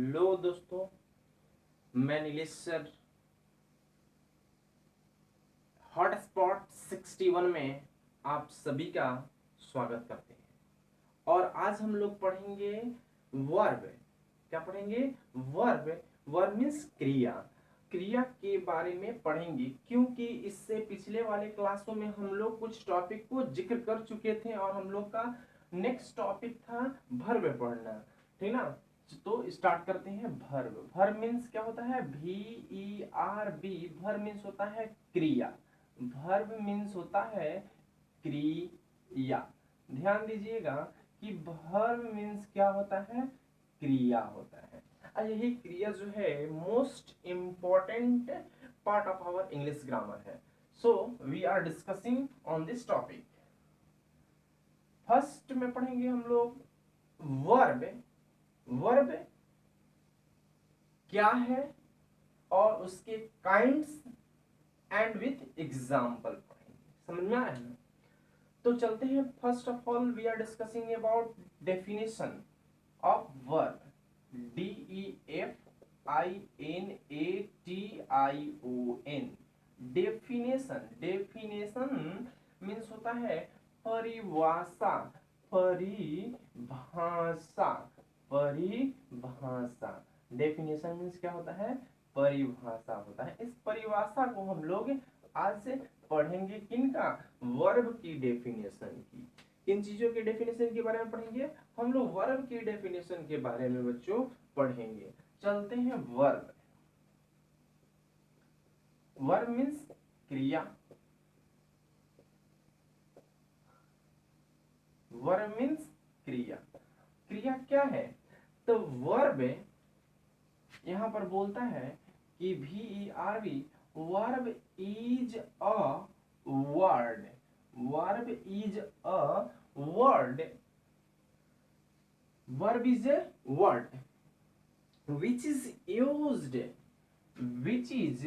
Hello दोस्तों, मैं Nilesh sir hotspot 61 में आप सभी का स्वागत करते हैं। और आज हम लोग पढ़ेंगे वर्ब। क्या पढ़ेंगे? वर्ब। वर्ब मीन्स क्रिया। क्रिया के बारे में पढ़ेंगे क्योंकि इससे पिछले वाले क्लासों में हम लोग कुछ टॉपिक को जिक्र कर चुके थे और हम लोग का नेक्स्ट टॉपिक था वर्ब पढ़ना, ठीक ना। तो स्टार्ट करते हैं। वर्ब। वर्ब मीन्स क्या होता है? VERB। वर्ब मीन्स होता है क्रिया। वर्ब मीन्स होता है क्रिया। ध्यान दीजिएगा कि वर्ब मीन्स क्या होता है? क्रिया होता है। और यही क्रिया जो है most important part of our English grammar है। So we are discussing on this topic. First में पढ़ेंगे हम लोग वर्ब। वर्ब क्या है और उसके काइंड्स एंड विथ एग्जाम्पल पढ़ेंगे। समझ में आया ना? तो चलते हैं। First of all we are discussing about definition of verb. DEFINATION। Definition. Definition means होता है परिभाषा। परिभाषा। परिभाषा। डेफिनेशन मीन्स क्या होता है? परिभाषा होता है। इस परिभाषा को हम लोग आज से पढ़ेंगे। किनका? वर्ब की डेफिनेशन की। किन चीजों के डेफिनेशन के बारे में पढ़ेंगे? हम लोग वर्ब की डेफिनेशन के बारे में बच्चों पढ़ेंगे। चलते हैं वर्ब। वर्ब मीन्स क्रिया। वर्ब मीन्स क्रिया। क्रिया क्या है? तो वर्ब यहां पर बोलता है कि VERB verb is a word. Verb is a word. Verb is a word which is used which is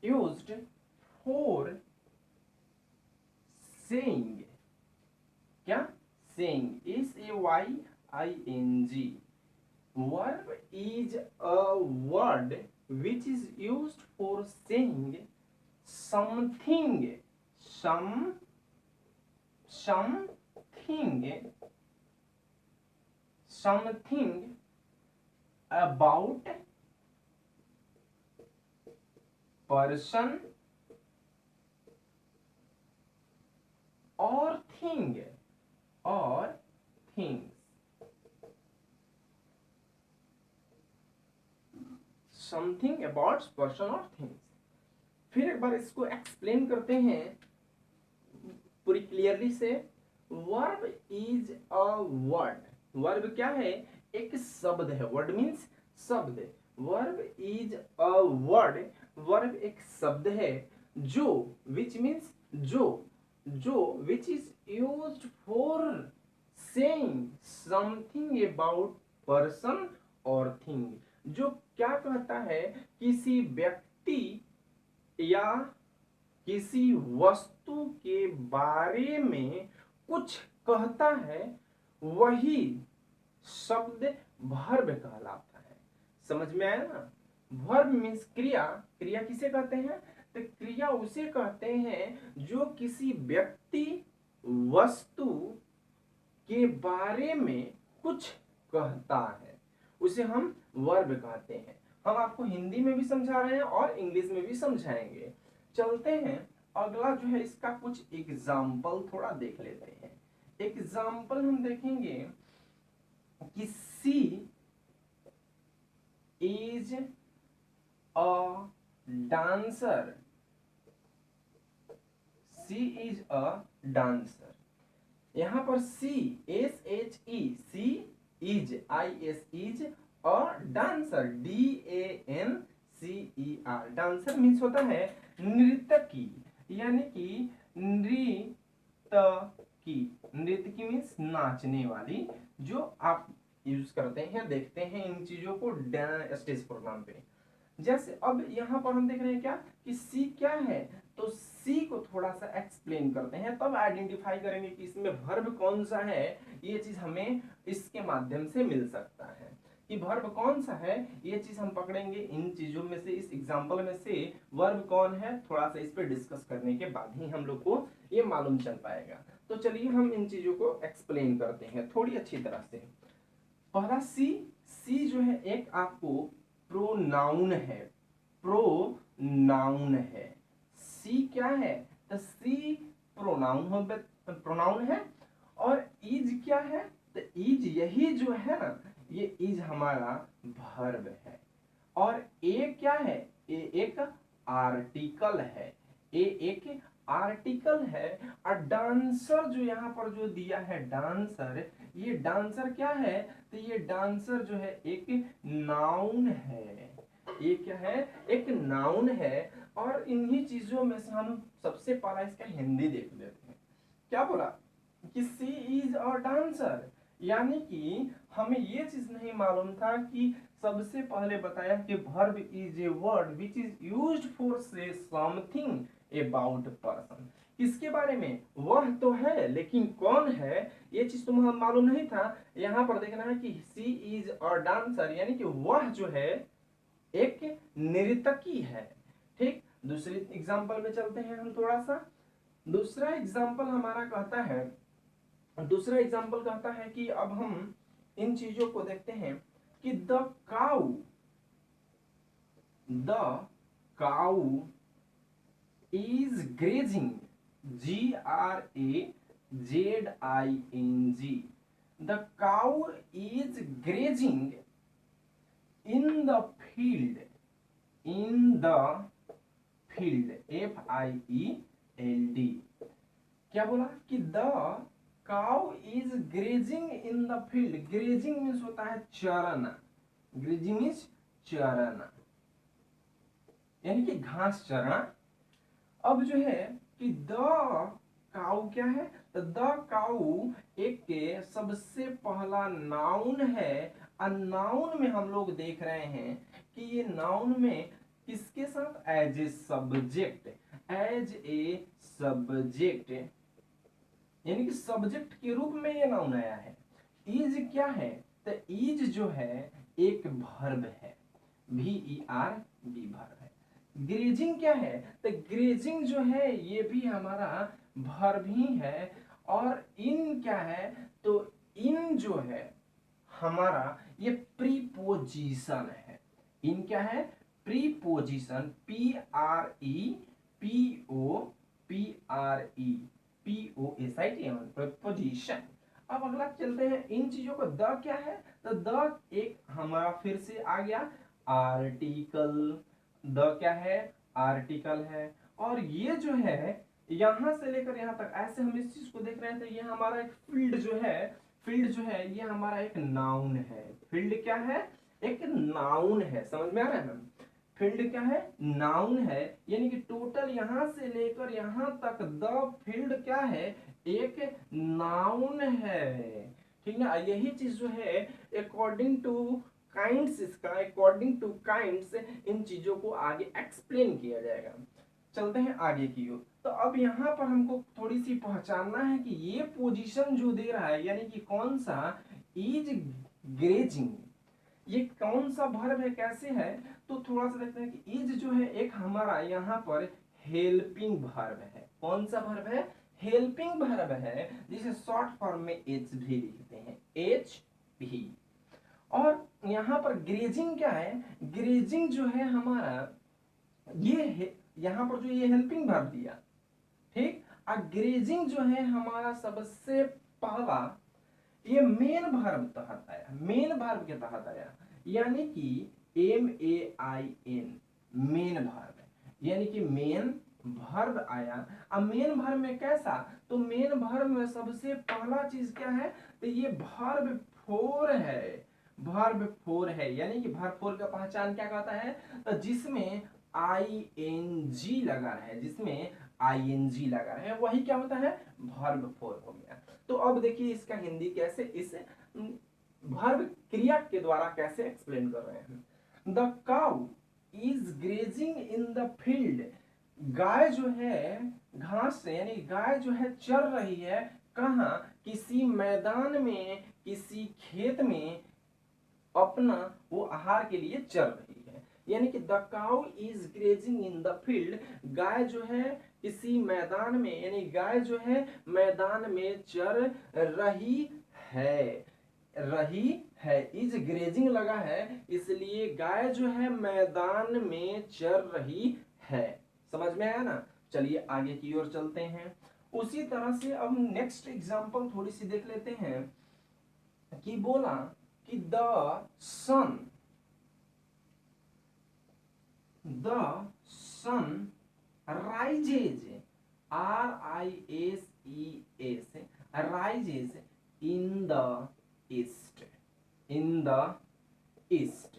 used for saying। क्या? saying। SAYING। verb is a word which is used for saying something something about person or thing or things। Something about person और things. फिर एक बार इसको explain करते हैं पूरी clearly से। Verb is a word. Verb क्या है? एक शब्द है। वर्ड मीन्स शब्द। Verb is a word. Verb एक शब्द है जो विच मीन्स जो which is used for saying something about person और थिंग। जो क्या कहता है? किसी व्यक्ति या किसी वस्तु के बारे में कुछ कहता है, वही शब्द वर्ब कहलाता है। समझ में आया ना? वर्ब मीन्स क्रिया। क्रिया किसे कहते हैं? तो क्रिया उसे कहते हैं जो किसी व्यक्ति वस्तु के बारे में कुछ कहता है, उसे हम वर्ब कहते हैं। हम आपको हिंदी में भी समझा रहे हैं और इंग्लिश में भी समझाएंगे। चलते हैं। अगला जो है इसका कुछ एग्जाम्पल थोड़ा देख लेते हैं। एग्जाम्पल हम देखेंगे कि she is a dancer. She is a dancer. यहां पर she SHE she is IS is a dancer DANCER। Dancer means होता है नृत्यकी, यानी कि नृत्यकी। नृत्यकी मीन्स नाचने वाली, जो आप यूज करते हैं, देखते हैं इन चीजों को स्टेज प्रोग्राम पे। जैसे अब यहाँ पर हम देख रहे हैं क्या कि सी क्या है? तो सी को थोड़ा सा एक्सप्लेन करते हैं, तब आइडेंटिफाई करेंगे कि इसमें वर्ब कौन सा है। ये चीज हमें इसके माध्यम से मिल सकता है कि वर्ब कौन सा है। ये चीज हम पकड़ेंगे इन चीजों में से, इस एग्जांपल में से वर्ब कौन है, थोड़ा सा इस पे डिस्कस करने के बाद ही हम लोग को ये मालूम चल पाएगा। तो चलिए हम इन चीजों को एक्सप्लेन करते हैं थोड़ी अच्छी तरह से। पहला सी, सी जो है एक आपको प्रोनाउन है, प्रोनाउन है। सी क्या है, तो सी प्रोनाउन है। और इज क्या है, तो इज यही जो है ना, ये इज हमारा वर्ब है। और ए क्या है, ए एक आर्टिकल है, ए एक आर्टिकल है। और डांसर जो यहाँ पर जो दिया है डांसर, ये डांसर क्या है, तो ये डांसर जो है एक नाउन है। ये क्या है, एक नाउन है। और इन्हीं चीजों में से हम सबसे पहला इसका हिंदी देख लेते हैं। क्या बोला कि सी इज अ डांसर, यानी कि हमें ये चीज नहीं मालूम था कि सबसे पहले बताया कि verb is a word which is used for से समथिंग अबाउट पर्सन। किसके बारे में, वह तो है लेकिन कौन है ये चीज तुम्हें मालूम नहीं था। यहाँ पर देखना है कि सी इज अ डांसर, यानी कि वह जो है एक नर्तकी है। ठीक, दूसरी एग्जांपल में चलते हैं हम थोड़ा सा। दूसरा एग्जांपल हमारा कहता है, दूसरा एग्जांपल कहता है कि अब हम इन चीजों को देखते हैं कि the cow is grazing, GRAZING, the cow is grazing in the field, FIELD। क्या बोला कि the cow is grazing in the field. Grazing means होता है चरना, ग्रेजिंग मीन्स चरना, यानी कि घास चरना। अब जो है कि द काउ क्या है, तो द काउ एक के सबसे पहला नाउन है। और नाउन में हम लोग देख रहे हैं कि ये नाउन में किसके साथ, एज ए सब्जेक्ट, यानी कि सब्जेक्ट के रूप में ये नाउन आया है। इज क्या है, तो इज जो है एक वर्ब है, VERB वर्ब है। ग्रेजिंग क्या है, तो ग्रेजिंग जो है ये भी हमारा वर्ब ही है। और इन क्या है, तो इन जो है हमारा ये प्रीपोजिशन है। इन क्या है, प्रीपोजिशन, PREPOSITION, प्रीपोजिशन। अब अगला चलते हैं इन चीजों को। द क्या है, तो द एक हमारा फिर से आ गया आर्टिकल। द क्या है, आर्टिकल है। और ये जो है यहां से लेकर यहां तक ऐसे हम इस चीज को देख रहे थे, ये हमारा एक फील्ड जो है, फील्ड जो है ये हमारा एक नाउन है। फील्ड क्या है, एक नाउन है, समझ में आ रहा है ना। फील्ड क्या है, नाउन है, यानी कि टोटल यहां से लेकर यहां तक द फील्ड क्या है, एक नाउन है। ठीक ना, यही चीज जो है अकॉर्डिंग टू काइंड्स, इसका अकॉर्डिंग टू काइंड्स इन चीजों को आगे एक्सप्लेन किया जाएगा। चलते हैं आगे की ओर। तो अब यहाँ पर हमको थोड़ी सी पहचानना है कि ये पोजीशन जो दे रहा है, यानी कि कौन सा, इज ग्रेजिंग, ये कौन सा वर्ब है, कैसे है। तो थोड़ा सा देखते हैं कि इज जो है एक हमारा यहाँ पर हेल्पिंग वर्ब है। कौन सा वर्ब है, हेल्पिंग वर्ब है, जिसे शॉर्ट फॉर्म में HV लिखते हैं, HV। और यहाँ पर ग्रेजिंग क्या है, ग्रेजिंग जो है हमारा ये यहाँ पर जो ये हेल्पिंग वर्ब दिया, ठीक। ग्रेजिंग जो है हमारा सबसे पहला ये मेन वर्ब तहत आया, मेन वर्ब के तहत आया, यानी कि MAIN, मेन वर्ब, यानी कि मेन वर्ब आया। अब मेन वर्ब में कैसा, तो मेन वर्ब में सबसे पहला चीज क्या है, तो ये वर्ब फोर है, वर्ब फोर है। यानी कि वर्ब फोर का पहचान क्या कहता है, तो जिसमें ING लगा है, जिसमें ING लगा है वही क्या होता है, वर्ब फोर हो गया। तो अब देखिए इसका हिंदी कैसे, इस वर्ब क्रिया के द्वारा कैसे एक्सप्लेन कर रहे हैं। The cow is grazing in the field, गाय जो है घास से यानी गाय जो है चर रही है कहाँ, किसी मैदान में, किसी खेत में अपना वो आहार के लिए चर रही है। यानी कि the cow is grazing in the field, गाय जो है किसी मैदान में, यानी गाय जो है मैदान में चर रही है, रही है, इज ग्रेजिंग लगा है इसलिए गाय जो है मैदान में चर रही है। समझ में आया ना। चलिए आगे की ओर चलते हैं। उसी तरह से अब नेक्स्ट एग्जांपल थोड़ी सी देख लेते हैं कि बोला कि the sun rises, rises, rises in the east, in the east।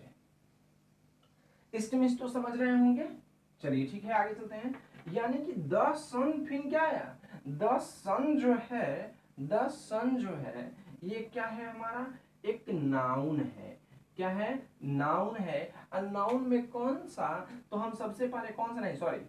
East में तो समझ रहे होंगे। चलिए ठीक है आगे चलते हैं। यानी कि द सन फिर क्या आया, द सन जो है, द सन जो है ये क्या है हमारा, एक नाउन है। क्या है, नाउन है। नाउन में कौन सा, तो हम सबसे पहले कौन सा, नहीं सॉरी,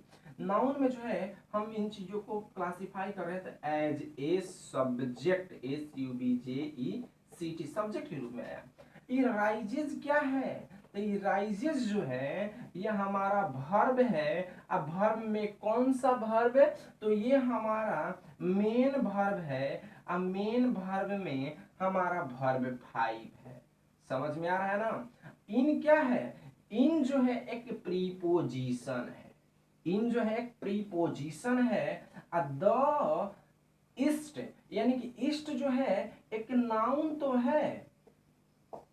नाउन में जो है हम इन चीजों को क्लासिफाई कर रहे थे as a subject, SUBJECT, subject के रूप में आया। ये राइजेज क्या है, तो ये राइजेज जो है ये हमारा वर्ब है। अब वर्ब में कौन सा वर्ब है, तो ये हमारा मेन वर्ब है। अब मेन वर्ब में हमारा वर्ब 5 है। समझ में आ रहा है ना। इन क्या है, इन जो है एक प्रीपोजिशन है, इन जो है एक प्रीपोजिशन है। द ईस्ट यानी कि ईस्ट जो है एक नाउन तो है,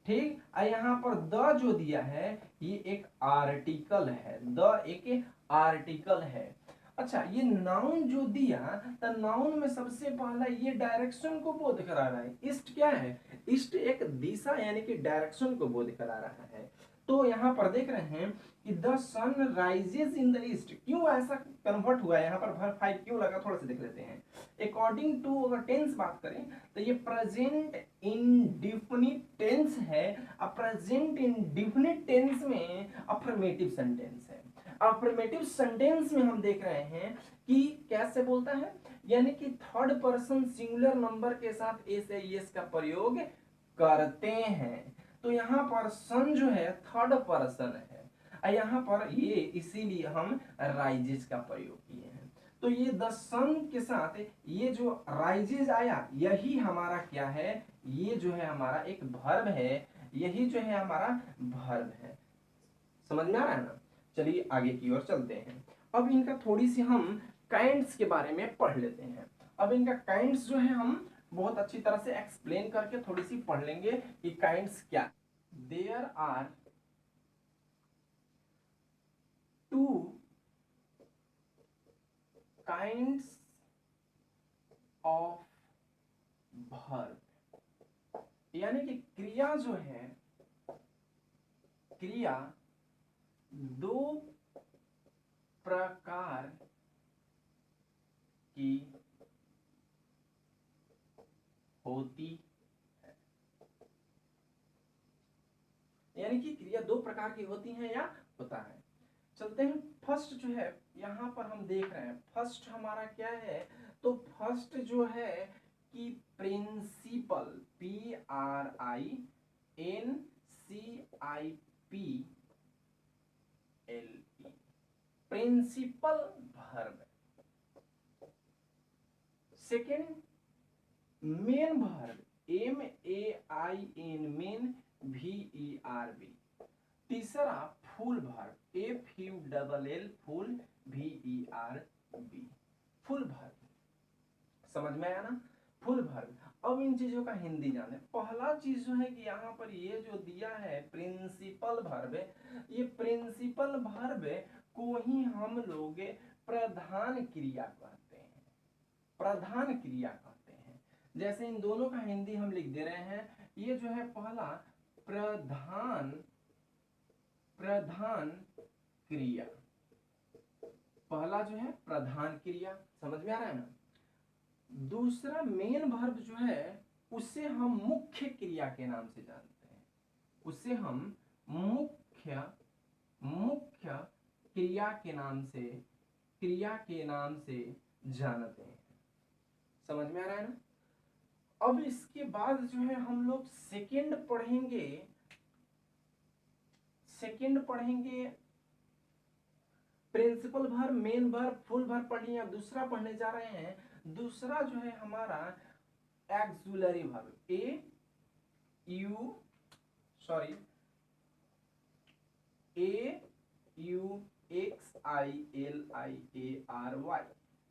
ठीक। यहाँ पर द जो दिया है ये एक आर्टिकल है, द एक आर्टिकल है। अच्छा ये नाउन जो दिया, तो नाउन में सबसे पहला ये डायरेक्शन को बोध करा रहा है। ईस्ट क्या है, ईस्ट एक दिशा यानी कि डायरेक्शन को बोध करा रहा है। तो यहाँ पर देख रहे हैं कि the sun rises in the east, क्यों ऐसा कन्वर्ट हुआ है, यहाँ पर वर्ब 5 क्यों लगा, थोड़ा सा देख लेते हैं। अकॉर्डिंग टू अगर टेंस बात करें तो ये प्रेजेंट इंडिफिनिट टेंस है। अब प्रेजेंट इंडिफिनिट टेंस में अफर्मेटिव सेंटेंस है। अफर्मेटिव सेंटेंस में हम देख रहे हैं कि कैसे बोलता है, यानी कि थर्ड पर्सन सिंगुलर नंबर के साथ एस या एस का प्रयोग करते हैं। तो यहाँ पर सन जो है थर्ड पर्सन है, यहाँ पर ये इसीलिए हम राइजेस का प्रयोग किए हैं। तो ये द सन के साथ ये जो राइजेज आया यही हमारा क्या है, ये जो है हमारा एक वर्ब है, यही जो है हमारा वर्ब है। समझ में आ रहा है ना। चलिए आगे की ओर चलते हैं। अब इनका थोड़ी सी हम काइंड्स के बारे में पढ़ लेते हैं। अब इनका काइंड्स जो है हम बहुत अच्छी तरह से एक्सप्लेन करके थोड़ी सी पढ़ लेंगे कि काइंड्स क्या। There are two kinds of verb, यानी कि क्रिया जो है, क्रिया दो प्रकार की होती है, यानी कि क्रिया दो प्रकार की होती है या होता है। चलते हैं फर्स्ट जो है यहाँ पर हम देख रहे हैं, फर्स्ट हमारा क्या है, तो फर्स्ट जो है कि principle, PRINCIPLE, principle verb. Second main verb, MAIN, main VERB। तीसरा full verb, FULL, full VERB, full verb. समझ में आया ना, फुल वर्ब। अब इन चीजों का हिंदी जाने। पहला चीज जो है कि यहाँ पर ये जो दिया है प्रिंसिपल वर्ब, ये प्रिंसिपल वर्ब को ही हम लोग प्रधान क्रिया कहते हैं, प्रधान क्रिया कहते हैं। जैसे इन दोनों का हिंदी हम लिख दे रहे हैं। ये जो है पहला प्रधान, प्रधान क्रिया, पहला जो है प्रधान क्रिया। समझ में आ रहा है ना। दूसरा मेन वर्ब जो है उसे हम मुख्य क्रिया के नाम से जानते हैं, उसे हम मुख्य, मुख्य क्रिया के नाम से क्रिया के नाम से जानते हैं। समझ में आ रहा है ना? अब इसके बाद जो है हम लोग सेकंड पढ़ेंगे principle verb, main verb, full verb पढ़ लिया। दूसरा पढ़ने जा रहे हैं, दूसरा जो है हमारा auxiliary verb, AUXILIARY,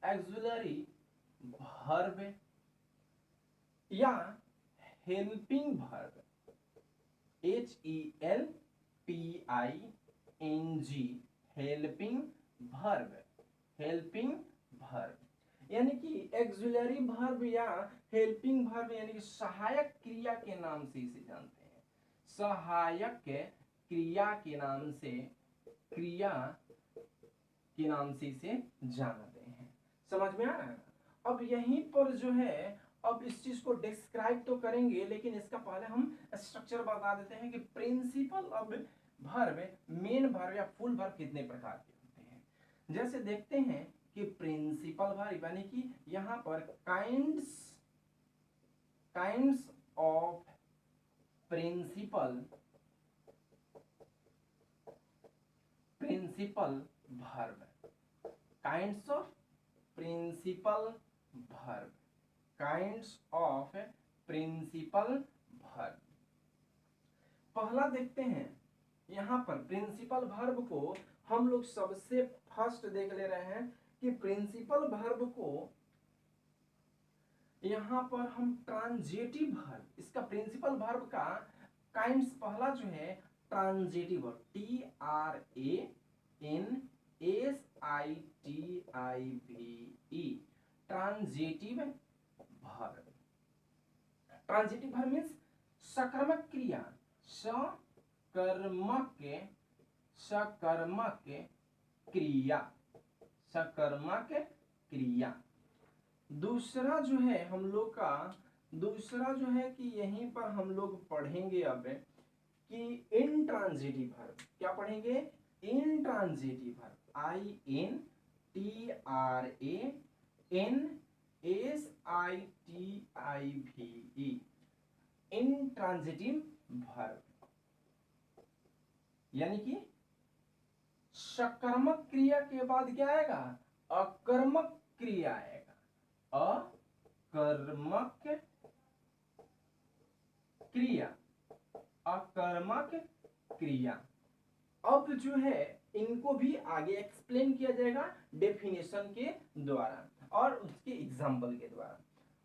auxiliary verb या helping verb, HELPING, helping verb यानी कि एक्सुलरी वर्ब या हेल्पिंग वर्ब यानी कि सहायक क्रिया के नाम से इसे जानते हैं। सहायक क्रिया के नाम से इसे जानते हैं। समझ में आ रहा है? अब यहीं पर जो है, अब इस चीज को डिस्क्राइब तो करेंगे, लेकिन इसका पहले हम स्ट्रक्चर बता देते हैं कि प्रिंसिपल अब वर्ब, मेन वर्ब या फुल वर्ब कितने प्रकार के होते हैं। जैसे देखते हैं कि प्रिंसिपल वर्ब यानी कि यहां पर kinds of principle verb, kinds of principle verb. पहला देखते हैं, यहां पर प्रिंसिपल वर्ब को हम लोग सबसे फर्स्ट देख ले रहे हैं कि प्रिंसिपल वर्ब को यहां पर हम ट्रांजिटिव वर्ब, इसका प्रिंसिपल वर्ब का काइंड्स पहला जो है transitive verb, TRANSITIVE, transitive verb. Transitive verb means सकर्मक क्रिया, सकर्मक क्रिया। दूसरा जो है हम लोग का, दूसरा जो है कि यहीं पर हम लोग पढ़ेंगे अब कि इंट्रांजिटिव वर्ब। क्या पढ़ेंगे? Intransitive verb, INTRANSITIVE, intransitive verb यानी कि सकर्मक क्रिया के बाद क्या आएगा? अकर्मक क्रिया आएगा, अकर्मक क्रिया। अब जो है इनको भी आगे एक्सप्लेन किया जाएगा डेफिनेशन के द्वारा और उसके एग्जाम्पल के द्वारा।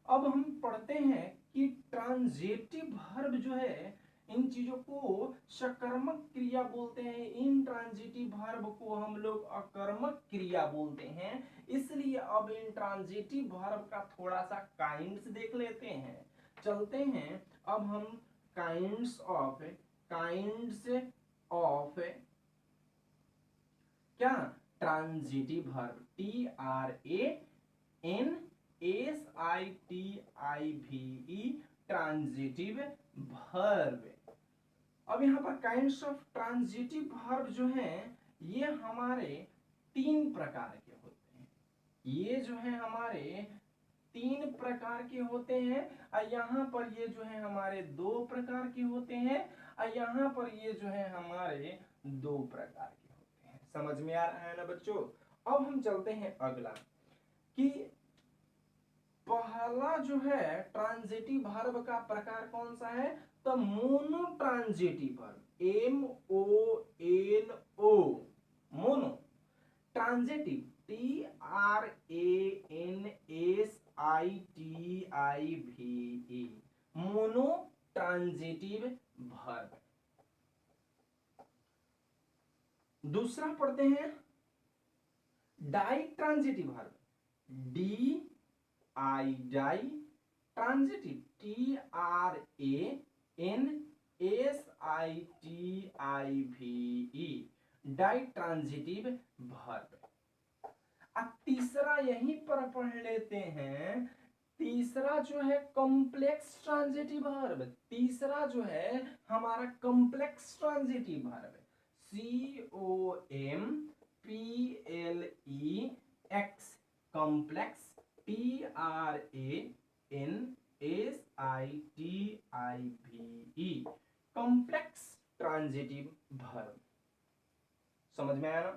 अब हम पढ़ते हैं कि ट्रांजिटिव वर्ब जो है, इन चीजों को सकर्मक क्रिया बोलते हैं, इन ट्रांजिटिव वर्ब को हम लोग अकर्मक क्रिया बोलते हैं। इसलिए अब इन ट्रांजिटिव वर्ब का थोड़ा सा काइंड्स देख लेते हैं। चलते हैं अब हम काइंड्स ऑफ क्या? Transitive verb, TRANSITIVE, transitive verb. अब यहां पर काइंड्स ऑफ ट्रांजिटिव वर्ब जो हैं, ये हमारे 3 प्रकार के होते हैं। ये जो है हमारे 3 प्रकार के होते हैं, और यहाँ पर ये जो है हमारे 2 प्रकार के होते हैं, और यहाँ पर ये जो है हमारे 2 प्रकार के होते हैं। समझ में आ रहा है ना बच्चों? अब हम चलते हैं अगला कि पहला जो है ट्रांजिटिव वर्ब का प्रकार कौन सा है? तो monotransitive verb, MONO, mono. Transitive, TRANSITIVE, monotransitive verb. दूसरा पढ़ते हैं ditransitive verb, ditransitive, TRANSITIVE, ditransitive verb. अब तीसरा यहीं पर पढ़ लेते हैं, तीसरा जो है कॉम्प्लेक्स ट्रांजिटिव वर्ब। तीसरा जो है हमारा complex transitive verb, COMPLEX x complex TRANSITIVE complex transitive verb. समझ में आया ना?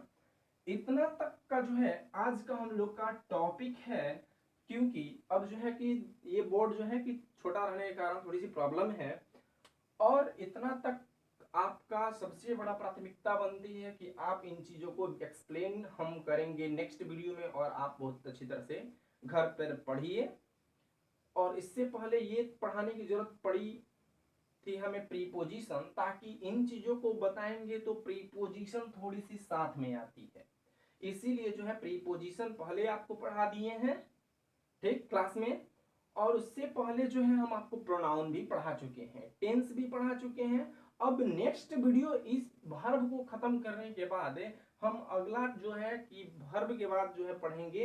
इतना तक का जो है आज का हम लोग का टॉपिक है, क्योंकि अब जो है कि ये बोर्ड जो है कि छोटा रहने के कारण थोड़ी सी प्रॉब्लम है, और इतना तक आपका सबसे बड़ा प्राथमिकता बनती है कि आप इन चीजों को एक्सप्लेन हम करेंगे नेक्स्ट वीडियो में, और आप बहुत अच्छी तरह से घर पर पढ़िए। और इससे पहले ये पढ़ाने की जरूरत पड़ी थी हमें प्रीपोजिशन, ताकि इन चीजों को बताएंगे तो प्रीपोजिशन थोड़ी सी साथ में आती है, इसीलिए जो है प्रीपोजिशन पहले आपको पढ़ा दिए हैं, ठीक, क्लास में। और उससे पहले जो है हम आपको प्रोनाउन भी पढ़ा चुके हैं, टेंस भी पढ़ा चुके हैं। अब नेक्स्ट वीडियो इस वर्ब को खत्म करने के बाद हम अगला जो है कि वर्ब के बाद जो है पढ़ेंगे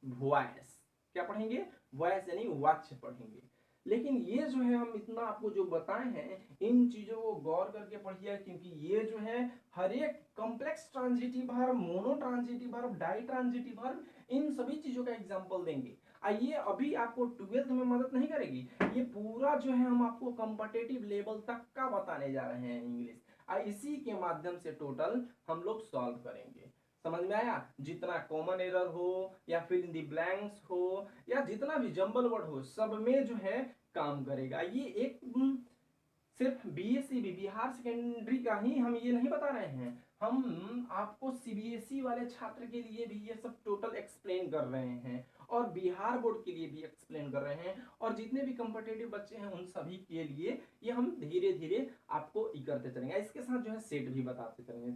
वॉइस। क्या पढ़ेंगे? वॉइस यानी वाच्य पढ़ेंगे। लेकिन ये जो है हम इतना आपको जो बताए हैं, इन चीजों को गौर करके पढ़िए, क्योंकि ये जो है हर एक complex transitive verb, monotransitive verb, ditransitive verb, इन सभी चीजों का एग्जांपल देंगे। ये अभी आपको 12th में मदद नहीं करेगी, ये पूरा जो है हम आपको कॉम्पिटिटिव लेवल तक का बताने जा रहे हैं इंग्लिश, इसी के माध्यम से टोटल हम लोग सॉल्व करेंगे। समझ में आया? जितना कॉमन एरर हो या फिर इन दी ब्लैंक्स हो या जितना भी जंबल वर्ड हो, सब में जो है काम करेगा। ये एक सिर्फ बीएससी बिहार सेकेंडरी का ही हम ये नहीं बता रहे हैं, हम आपको सीबीएसई वाले छात्र के लिए भी ये सब टोटल एक्सप्लेन कर रहे हैं, और बिहार बोर्ड के लिए भी एक्सप्लेन कर रहे हैं, और जितने भी कॉम्पिटिटिव बच्चे हैं उन सभी के लिए ये हम धीरे धीरे आपको करते चलेंगे। इसके साथ जो है सेट भी बताते चलेंगे।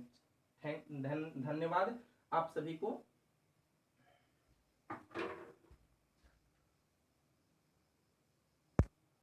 धन्यवाद आप सभी को।